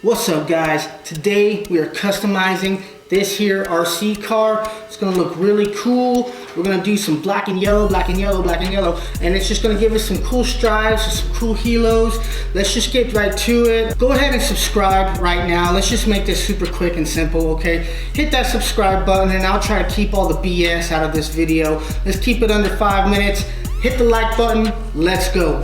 What's up guys? Today we are customizing this here RC car. It's gonna look really cool. We're gonna do some black and yellow, black and yellow, black and yellow, and it's just gonna give us some cool strides, some cool helos. Let's just get right to it. Go ahead and subscribe right now. Let's just make this super quick and simple, okay? Hit that subscribe button and I'll try to keep all the BS out of this video. Let's keep it under 5 minutes. Hit the like button, let's go.